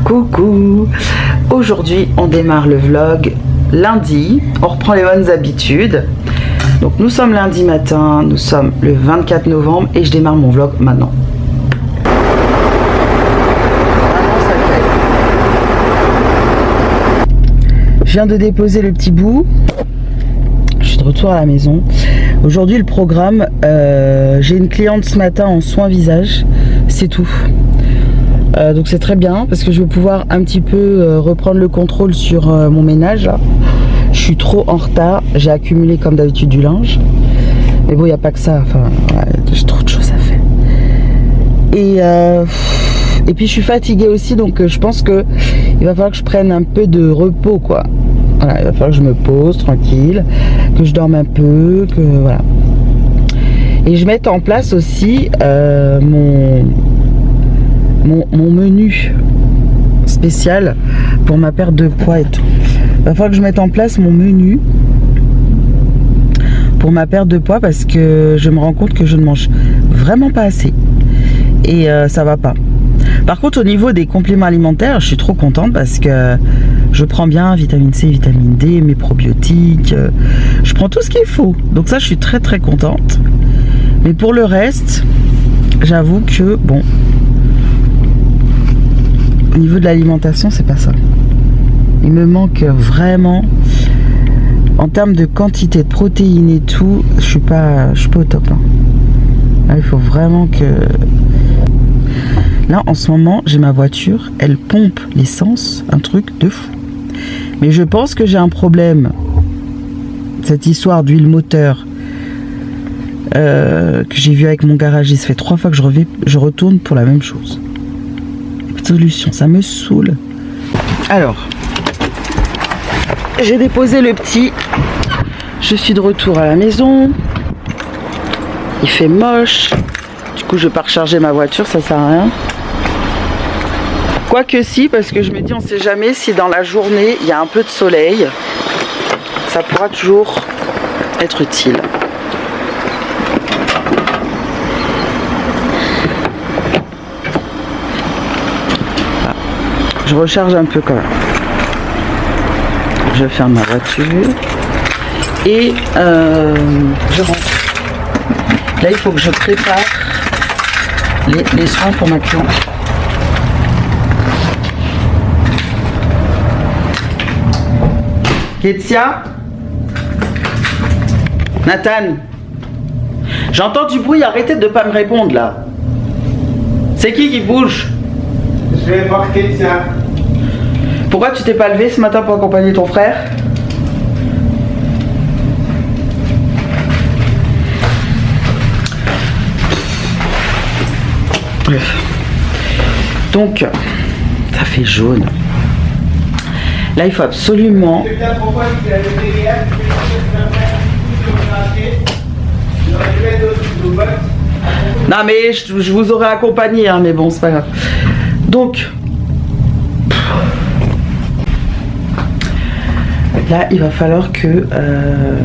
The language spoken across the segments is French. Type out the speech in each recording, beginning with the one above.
Coucou. Aujourd'hui on démarre le vlog lundi, on reprend les bonnes habitudes. Donc nous sommes lundi matin, nous sommes le 24 novembre et je démarre mon vlog maintenant. Je viens de déposer le petit bout, je suis de retour à la maison. Aujourd'hui le programme, j'ai une cliente ce matin en soins visage, c'est tout. Donc c'est très bien parce que je vais pouvoir un petit peu reprendre le contrôle sur mon ménage là. Je suis trop en retard, j'ai accumulé comme d'habitude du linge. Mais bon, il n'y a pas que ça, enfin, ouais, j'ai trop de choses à faire. Et puis je suis fatiguée aussi, donc je pense que il va falloir que je prenne un peu de repos quoi. Voilà, il va falloir que je me pose tranquille, que je dorme un peu, que voilà. Et je mette en place aussi mon menu spécial pour ma perte de poids et tout. Il va falloir que je mette en place mon menu pour ma perte de poids parce que je me rends compte que je ne mange vraiment pas assez et ça va pas. Par contre au niveau des compléments alimentaires, je suis trop contente parce que je prends bien vitamine C, vitamine D, mes probiotiques, je prends tout ce qu'il faut. Donc ça je suis très très contente. Mais pour le reste, j'avoue que bon, au niveau de l'alimentation, c'est pas ça. Il me manque vraiment, en termes de quantité de protéines et tout, je suis pas au top. Hein. Là, il faut vraiment que... Là, en ce moment, j'ai ma voiture, elle pompe l'essence, un truc de fou. Mais je pense que j'ai un problème. Cette histoire d'huile moteur que j'ai vu avec mon garagiste, ça fait 3 fois que je retourne pour la même chose. Solution, ça me saoule. Alors, j'ai déposé le petit, je suis de retour à la maison, il fait moche, du coup je vais pas recharger ma voiture, ça sert à rien. Quoique si, parce que je me dis on sait jamais si dans la journée il y a un peu de soleil, ça pourra toujours être utile. Je recharge un peu quand même. Je ferme ma voiture et je rentre. Là, il faut que je prépare les soins pour ma cliente. Kétia, Nathan, j'entends du bruit, arrêtez de ne pas me répondre là. C'est qui bouge? Je vais voir Kétia. Pourquoi tu t'es pas levé ce matin pour accompagner ton frère? Bref. Donc, ça fait jaune. Là, il faut absolument... Non mais je vous aurais accompagné, hein, mais bon, c'est pas grave. Donc... Là, il va falloir que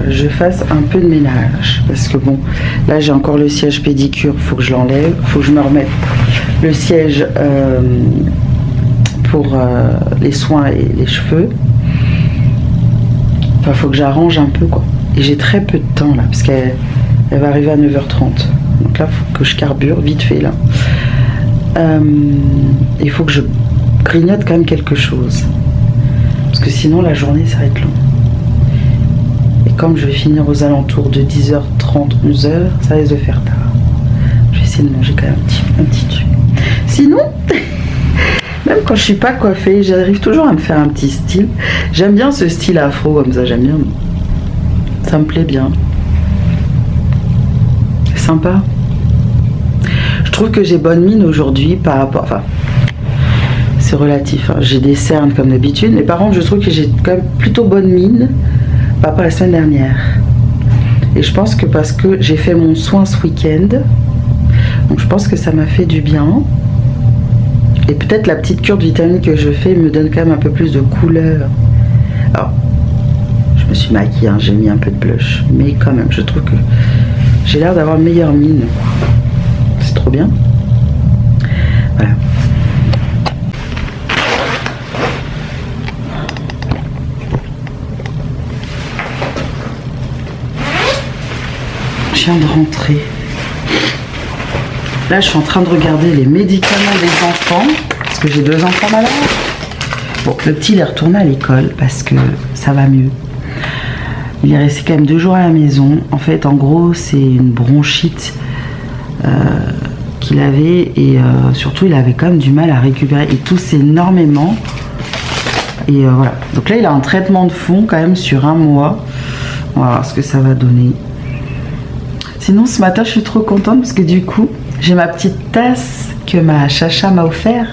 je fasse un peu de ménage. Parce que bon, là, j'ai encore le siège pédicure. Il faut que je l'enlève. Il faut que je me remette le siège pour les soins et les cheveux. Enfin, il faut que j'arrange un peu, quoi. Et j'ai très peu de temps, là. Parce qu'elle va arriver à 9h30. Donc là, il faut que je carbure vite fait, là. Il faut que je grignote quand même quelque chose. Parce que sinon la journée ça va être long. Et comme je vais finir aux alentours de 10h30, 11h, ça risque de faire tard. Je vais essayer de manger quand même un petit truc. Sinon, même quand je suis pas coiffée, j'arrive toujours à me faire un petit style. J'aime bien ce style afro comme ça, j'aime bien. Ça me plaît bien. C'est sympa. Je trouve que j'ai bonne mine aujourd'hui par rapport... Enfin, c'est relatif, hein. J'ai des cernes comme d'habitude, mais par contre je trouve que j'ai quand même plutôt bonne mine par rapport à la semaine dernière. Et je pense que parce que j'ai fait mon soin ce week-end, donc je pense que ça m'a fait du bien. Et peut-être la petite cure de vitamines que je fais me donne quand même un peu plus de couleur. Alors, je me suis maquillée, hein, j'ai mis un peu de blush, mais quand même je trouve que j'ai l'air d'avoir une meilleure mine. C'est trop bien. Voilà. viens de rentrer. Là, je suis en train de regarder les médicaments des enfants, parce que j'ai 2 enfants malades. Bon, le petit, il est retourné à l'école, parce que ça va mieux. Il est resté quand même 2 jours à la maison. En fait, en gros, c'est une bronchite qu'il avait, et surtout, il avait quand même du mal à récupérer. Il tousse énormément. Et voilà. Donc là, il a un traitement de fond quand même sur 1 mois. On va voir ce que ça va donner. Sinon, ce matin, je suis trop contente parce que du coup, j'ai ma petite tasse que ma chacha m'a offert.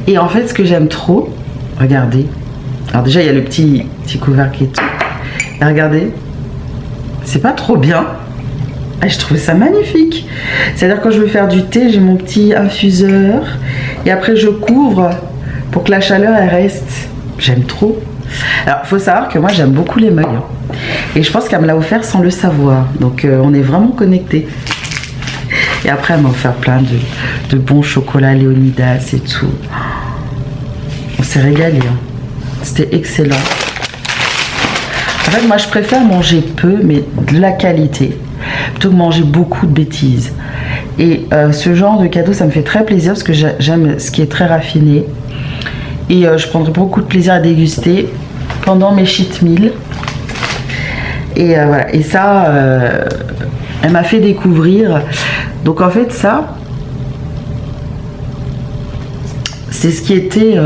Et en fait, ce que j'aime trop, regardez. Alors déjà, il y a le petit couvercle et tout. Et regardez, c'est pas trop bien. Et je trouve ça magnifique. C'est-à-dire quand je veux faire du thé, j'ai mon petit infuseur. Et après, je couvre pour que la chaleur, elle reste. J'aime trop. Alors, il faut savoir que moi, j'aime beaucoup les mugs. Et je pense qu'elle me l'a offert sans le savoir. Donc, on est vraiment connectés. Et après, elle m'a offert plein de bons chocolats Léonidas et tout. On s'est régalé. Hein. C'était excellent. En fait, moi, je préfère manger peu, mais de la qualité, plutôt que manger beaucoup de bêtises. Et ce genre de cadeau, ça me fait très plaisir parce que j'aime ce qui est très raffiné. Et je prendrai beaucoup de plaisir à déguster pendant mes cheat meals. Et voilà. Et ça, elle m'a fait découvrir. Donc en fait, ça, c'est ce qui était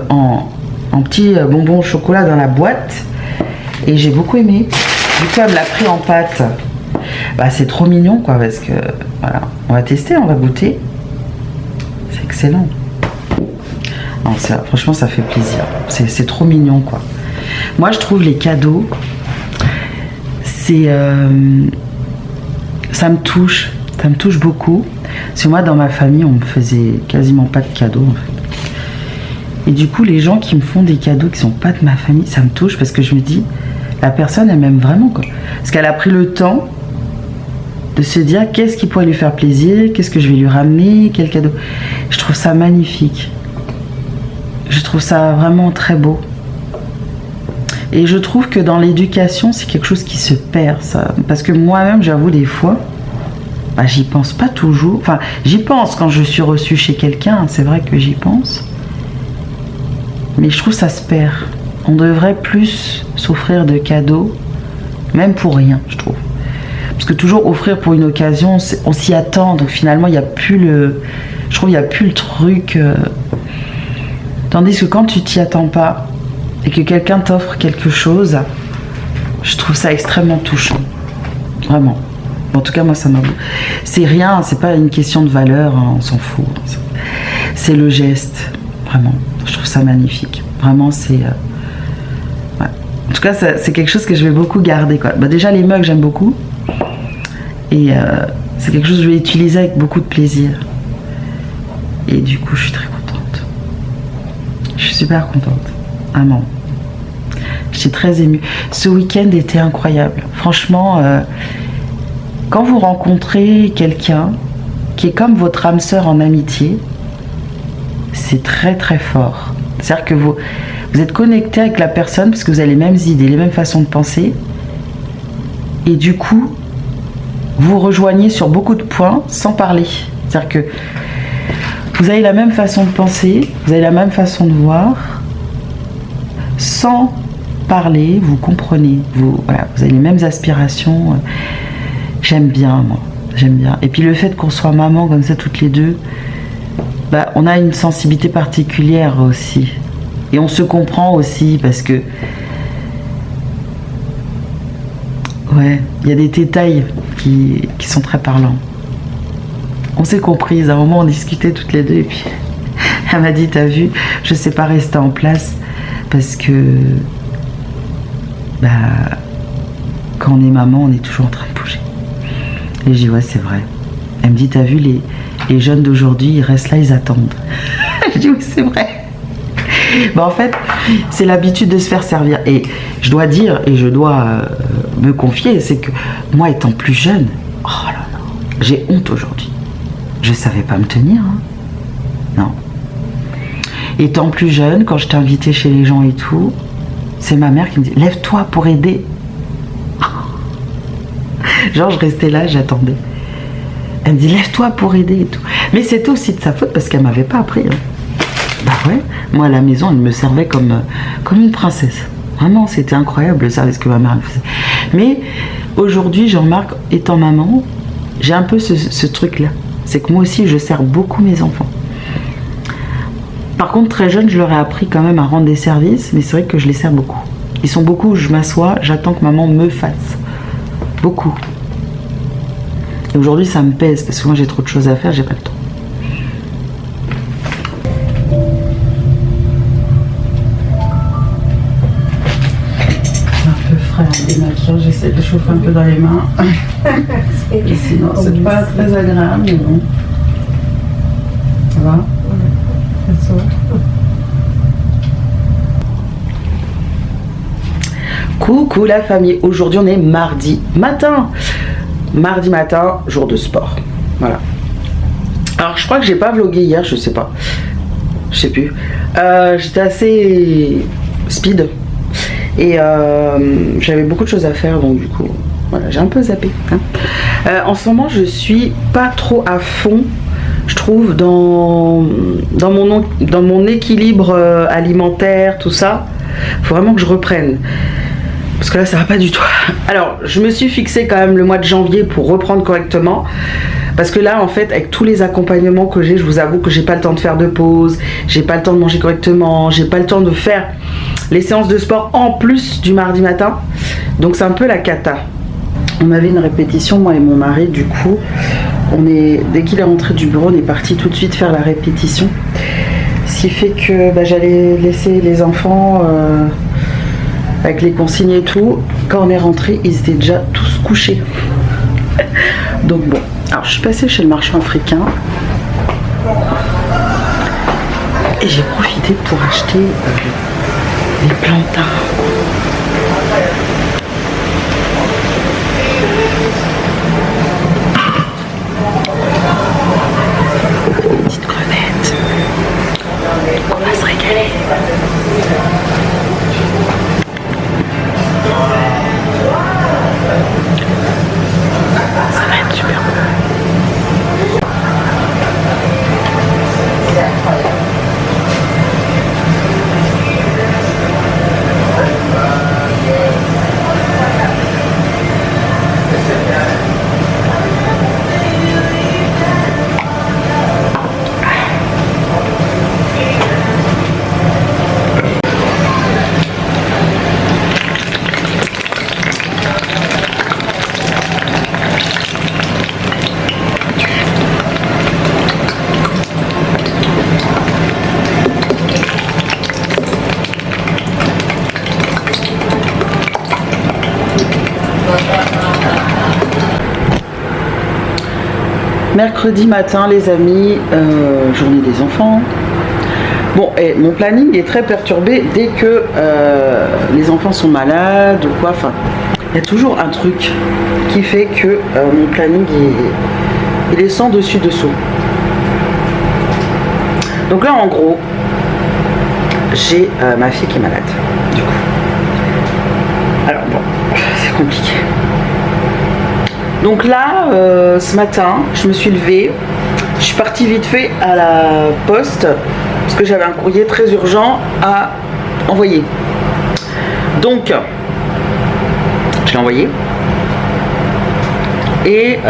en petit bonbon au chocolat dans la boîte. Et j'ai beaucoup aimé. Du coup, elle me l'a pris en pâte. Bah, c'est trop mignon, quoi, parce que voilà, on va tester, on va goûter. C'est excellent. Non, franchement, ça fait plaisir. C'est trop mignon, quoi. Moi, je trouve les cadeaux, c'est ça me touche beaucoup. Parce que moi, dans ma famille, on me faisait quasiment pas de cadeaux, en fait. Et du coup, les gens qui me font des cadeaux qui sont pas de ma famille, ça me touche parce que je me dis, la personne, elle m'aime vraiment, quoi. Parce qu'elle a pris le temps de se dire qu'est-ce qui pourrait lui faire plaisir, qu'est-ce que je vais lui ramener, quel cadeau. Je trouve ça magnifique. Je trouve ça vraiment très beau. Et je trouve que dans l'éducation, c'est quelque chose qui se perd, ça. Parce que moi-même, j'avoue, des fois, bah, j'y pense pas toujours. Enfin, j'y pense quand je suis reçue chez quelqu'un, c'est vrai que j'y pense. Mais je trouve que ça se perd. On devrait plus s'offrir de cadeaux, même pour rien, je trouve. Parce que toujours offrir pour une occasion, on s'y attend, donc finalement, il n'y a plus le... Je trouve qu'il n'y a plus le truc... Tandis que quand tu t'y attends pas, et que quelqu'un t'offre quelque chose, je trouve ça extrêmement touchant. Vraiment. En tout cas, moi, ça m'a... C'est rien, c'est pas une question de valeur, hein, on s'en fout. C'est le geste, vraiment. Je trouve ça magnifique. Vraiment, c'est... Ouais. En tout cas, c'est quelque chose que je vais beaucoup garder, quoi. Bah, déjà, les mugs, j'aime beaucoup. Et c'est quelque chose que je vais utiliser avec beaucoup de plaisir. Et du coup, je suis très contente. Je suis super contente. Vraiment. J'étais très émue. Ce week-end était incroyable. Franchement, quand vous rencontrez quelqu'un qui est comme votre âme sœur en amitié, c'est très très fort. C'est-à-dire que vous êtes connecté avec la personne parce que vous avez les mêmes idées, les mêmes façons de penser. Et du coup, vous rejoignez sur beaucoup de points sans parler. C'est-à-dire que vous avez la même façon de penser, vous avez la même façon de voir, sans parler, vous comprenez, vous avez les mêmes aspirations. J'aime bien, moi, j'aime bien. Et puis le fait qu'on soit maman comme ça toutes les deux, bah, on a une sensibilité particulière aussi. Et on se comprend aussi parce que ouais, il y a des détails qui sont très parlants. On s'est comprises, à un moment on discutait toutes les deux et puis elle m'a dit, t'as vu, je sais pas rester en place parce que bah, quand on est maman, on est toujours en train de bouger. Et j'ai dit, ouais, c'est vrai. Elle me dit, t'as vu, les jeunes d'aujourd'hui, ils restent là, ils attendent. Je dis, oui, c'est vrai. Bah, en fait, c'est l'habitude de se faire servir. Et je dois dire, et je dois me confier, c'est que moi, étant plus jeune, oh là là, j'ai honte aujourd'hui. Je savais pas me tenir. Hein. Non. Étant plus jeune, quand je t'invitais chez les gens et tout, c'est ma mère qui me dit, lève-toi pour aider. Genre, je restais là, j'attendais. Elle me dit, lève-toi pour aider et tout. Mais c'était aussi de sa faute parce qu'elle m'avait pas appris. Hein. Bah ouais, moi à la maison, elle me servait comme une princesse. Vraiment, c'était incroyable le service que ma mère me faisait. Mais aujourd'hui, je remarque, étant maman, j'ai un peu ce truc-là. C'est que moi aussi, je sers beaucoup mes enfants. Par contre, très jeune, je leur ai appris quand même à rendre des services, mais c'est vrai que je les sers beaucoup. Ils sont beaucoup où je m'assois, j'attends que maman me fasse. Beaucoup. Et aujourd'hui, ça me pèse, parce que moi, j'ai trop de choses à faire, j'ai pas le temps. Un peu frais, démaquillant, j'essaie de chauffer un peu dans les mains. Et sinon, c'est pas très agréable, mais bon. Ça va? Coucou la famille, aujourd'hui on est mardi matin. Mardi matin, jour de sport. Voilà. Alors je crois que j'ai pas vlogué hier, je sais pas. Je sais plus. J'étais assez speed. Et j'avais beaucoup de choses à faire, donc du coup, voilà, j'ai un peu zappé. Hein. En ce moment, je suis pas trop à fond, je trouve, dans mon équilibre alimentaire, tout ça. Faut vraiment que je reprenne. Parce que là, ça va pas du tout. Alors, je me suis fixé quand même le mois de janvier pour reprendre correctement. Parce que là, en fait, avec tous les accompagnements que j'ai, je vous avoue que j'ai pas le temps de faire de pause, j'ai pas le temps de manger correctement, j'ai pas le temps de faire les séances de sport en plus du mardi matin. Donc, c'est un peu la cata. On avait une répétition, moi et mon mari, du coup, dès qu'il est rentré du bureau, on est parti tout de suite faire la répétition. Ce qui fait que j'allais laisser les enfants avec les consignes et tout. Quand on est rentré, ils étaient déjà tous couchés. Donc bon, alors je suis passée chez le marchand africain et j'ai profité pour acheter des plantains. Petite crevette. On va se régaler. Ça va être super bon. Mercredi matin, les amis, journée des enfants. Bon, et mon planning est très perturbé dès que les enfants sont malades ou quoi. Enfin, il y a toujours un truc qui fait que mon planning il est sans dessus dessous. Donc là, en gros, j'ai ma fille qui est malade. Du coup, alors bon, c'est compliqué. Donc là, ce matin, je me suis levée, je suis partie vite fait à la poste parce que j'avais un courrier très urgent à envoyer. Donc, je l'ai envoyé. Et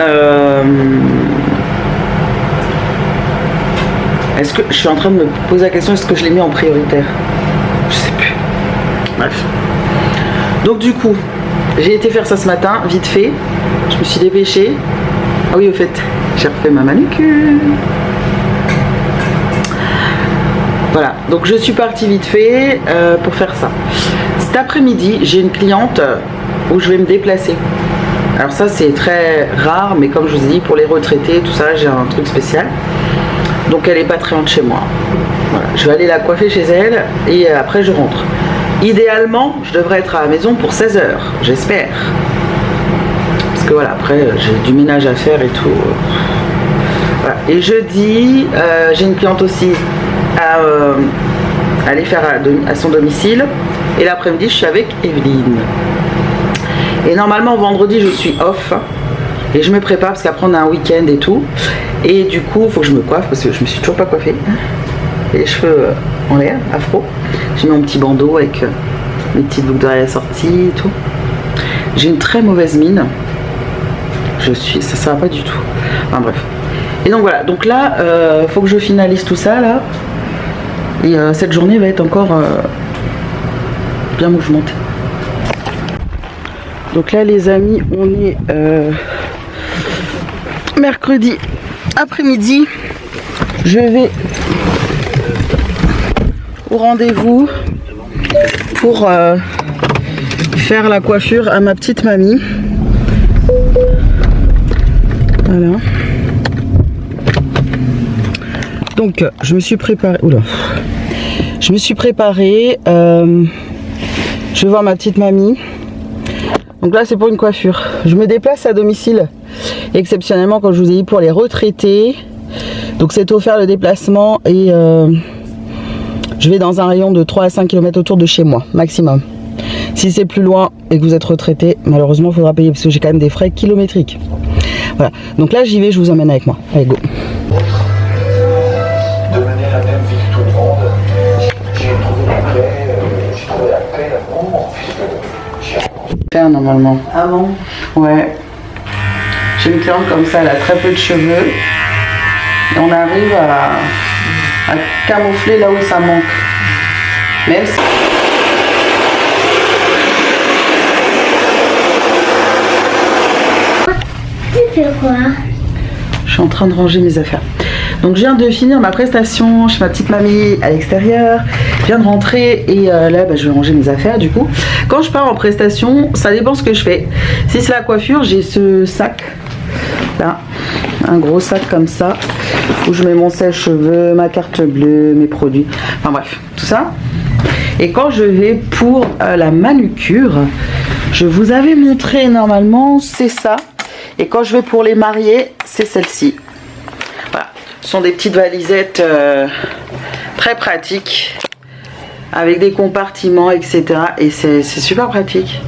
est-ce que je suis en train de me poser la question, est-ce que je l'ai mis en prioritaire? Je sais plus. Bref. Donc du coup, j'ai été faire ça ce matin, vite fait. Je me suis dépêchée. Ah oui, au fait, j'ai refait ma manucure. Voilà, donc je suis partie vite fait pour faire ça. Cet après-midi, j'ai une cliente où je vais me déplacer. Alors ça, c'est très rare, mais comme je vous ai dit, pour les retraités, tout ça, j'ai un truc spécial. Donc elle n'est pas très loin de chez moi. Voilà, je vais aller la coiffer chez elle et après je rentre. Idéalement, je devrais être à la maison pour 16h, j'espère. Parce que voilà, après j'ai du ménage à faire et tout. Voilà. Et jeudi, j'ai une cliente aussi à aller faire à son domicile. Et l'après-midi, je suis avec Evelyne. Et normalement, vendredi, je suis off. Et je me prépare parce qu'après on a un week-end et tout. Et du coup, il faut que je me coiffe parce que je me suis toujours pas coiffée. Les cheveux en l'air, afro. J'ai mis mon petit bandeau avec mes petites boucles d'oreilles assorties et tout. J'ai une très mauvaise mine. Ça va pas du tout. Enfin bref. Et donc voilà. Donc là, faut que je finalise tout ça là. Et cette journée va être encore bien mouvementée. Donc là les amis, on est mercredi après-midi. Je vais au rendez-vous pour faire la coiffure à ma petite mamie. Voilà. Donc je me suis préparée. Oula. Je me suis préparée. Je vais voir ma petite mamie. Donc là c'est pour une coiffure. Je me déplace à domicile exceptionnellement, comme je vous ai dit, pour les retraités. Donc c'est offert le déplacement et je vais dans un rayon de 3 à 5 km autour de chez moi maximum. Si c'est plus loin et que vous êtes retraité, malheureusement il faudra payer parce que j'ai quand même des frais kilométriques. Voilà, donc là j'y vais, je vous emmène avec moi. Allez go. De mener la même vie que tout le monde, j'ai trouvé la paix, l'amour, puisque j'ai Faire normalement. Ah bon? Ouais. J'ai une cliente comme ça, elle a très peu de cheveux. Et on arrive à camoufler là où ça manque. Même si... Tu fais quoi? Je suis en train de ranger mes affaires. Donc je viens de finir ma prestation chez ma petite mamie à l'extérieur. Je viens de rentrer et là je vais ranger mes affaires du coup. Quand je pars en prestation, ça dépend ce que je fais. Si c'est la coiffure, j'ai ce sac là, un gros sac comme ça où je mets mon sèche-cheveux, ma carte bleue, mes produits, enfin bref, tout ça. Et quand je vais pour la manucure, je vous avais montré normalement, c'est ça. Et quand je vais pour les mariés, c'est celle-ci. Voilà, ce sont des petites valisettes très pratiques avec des compartiments, etc. Et c'est super pratique.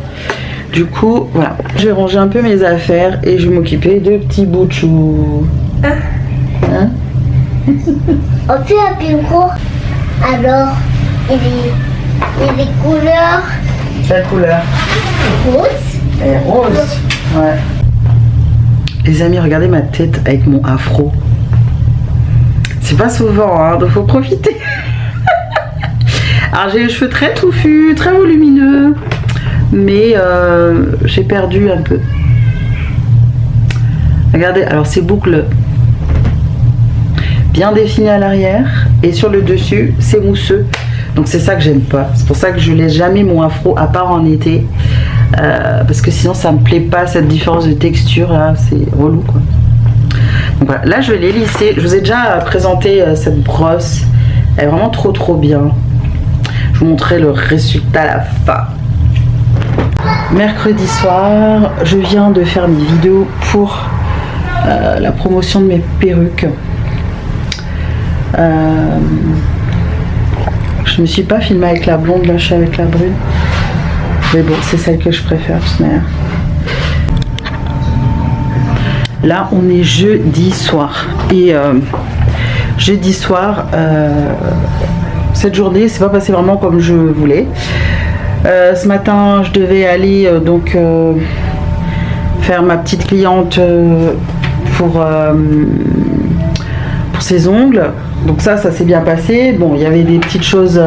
Du coup, voilà, je vais ranger un peu mes affaires et je vais m'occuper de petits bouts de chou. Hein? On fait un pinceau. Alors, il est couleur Quelle couleur? rose. Elle est rose. Ouais. Les amis, regardez ma tête avec mon afro. C'est pas souvent, hein, donc faut profiter. Alors j'ai les cheveux très touffus, très volumineux, mais j'ai perdu un peu. Regardez, alors ces boucles bien définies à l'arrière et sur le dessus, c'est mousseux. Donc c'est ça que j'aime pas. C'est pour ça que je laisse jamais mon afro à part en été. Parce que sinon ça me plaît pas, cette différence de texture là, c'est relou quoi. Donc voilà, là je vais les lisser. Je vous ai déjà présenté cette brosse. Elle est vraiment trop bien. Je vous montrerai le résultat à la fin. Mercredi soir, je viens de faire mes vidéos pour la promotion de mes perruques. Je me suis pas filmée avec la blonde, là je suis avec la brune. Mais bon, c'est celle que je préfère. Là, on est jeudi soir. Et jeudi soir, cette journée, c'est pas passé vraiment comme je voulais. Ce matin, je devais aller faire ma petite cliente pour ses ongles. Donc ça s'est bien passé. Bon, il y avait des petites choses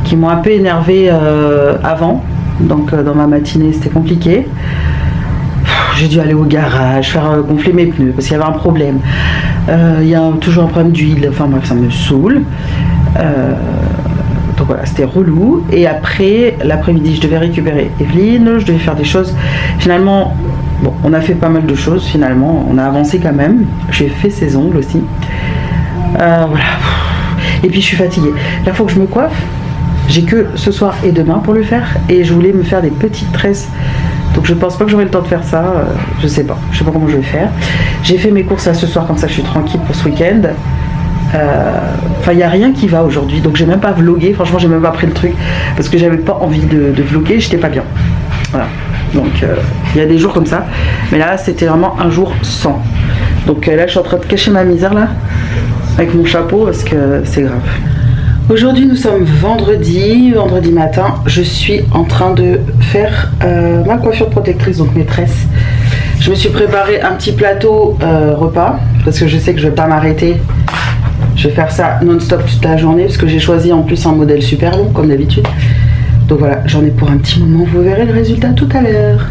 qui m'ont un peu énervée avant. Donc dans ma matinée, c'était compliqué. J'ai dû aller au garage, faire gonfler mes pneus parce qu'il y avait un problème. Il y a toujours un problème d'huile. Enfin bref, ça me saoule. Donc voilà, c'était relou. Et après, l'après-midi, je devais récupérer Evelyne. Je devais faire des choses. Finalement, bon, on a fait pas mal de choses. Finalement, on a avancé quand même. J'ai fait ses ongles aussi. Voilà. Et puis je suis fatiguée. Là, il faut que je me coiffe. J'ai que ce soir et demain pour le faire. Et je voulais me faire des petites tresses. Donc je pense pas que j'aurai le temps de faire ça. Je sais pas comment je vais faire. J'ai fait mes courses là ce soir, comme ça je suis tranquille pour ce week-end. Enfin, il n'y a rien qui va aujourd'hui. Donc j'ai même pas vlogué. Franchement, j'ai même pas pris le truc. Parce que j'avais pas envie de vloguer. J'étais pas bien. Voilà. Donc il y a des jours comme ça. Mais là, c'était vraiment un jour sans. Donc là, je suis en train de cacher ma misère là, avec mon chapeau, parce que c'est grave. Aujourd'hui, nous sommes vendredi matin. Je suis en train de faire ma coiffure protectrice, donc mes tresses. Je me suis préparé un petit plateau repas, parce que je sais que je vais pas m'arrêter. Je vais faire ça non-stop toute la journée, parce que j'ai choisi en plus un modèle super long, comme d'habitude. Donc voilà, j'en ai pour un petit moment. Vous verrez le résultat tout à l'heure.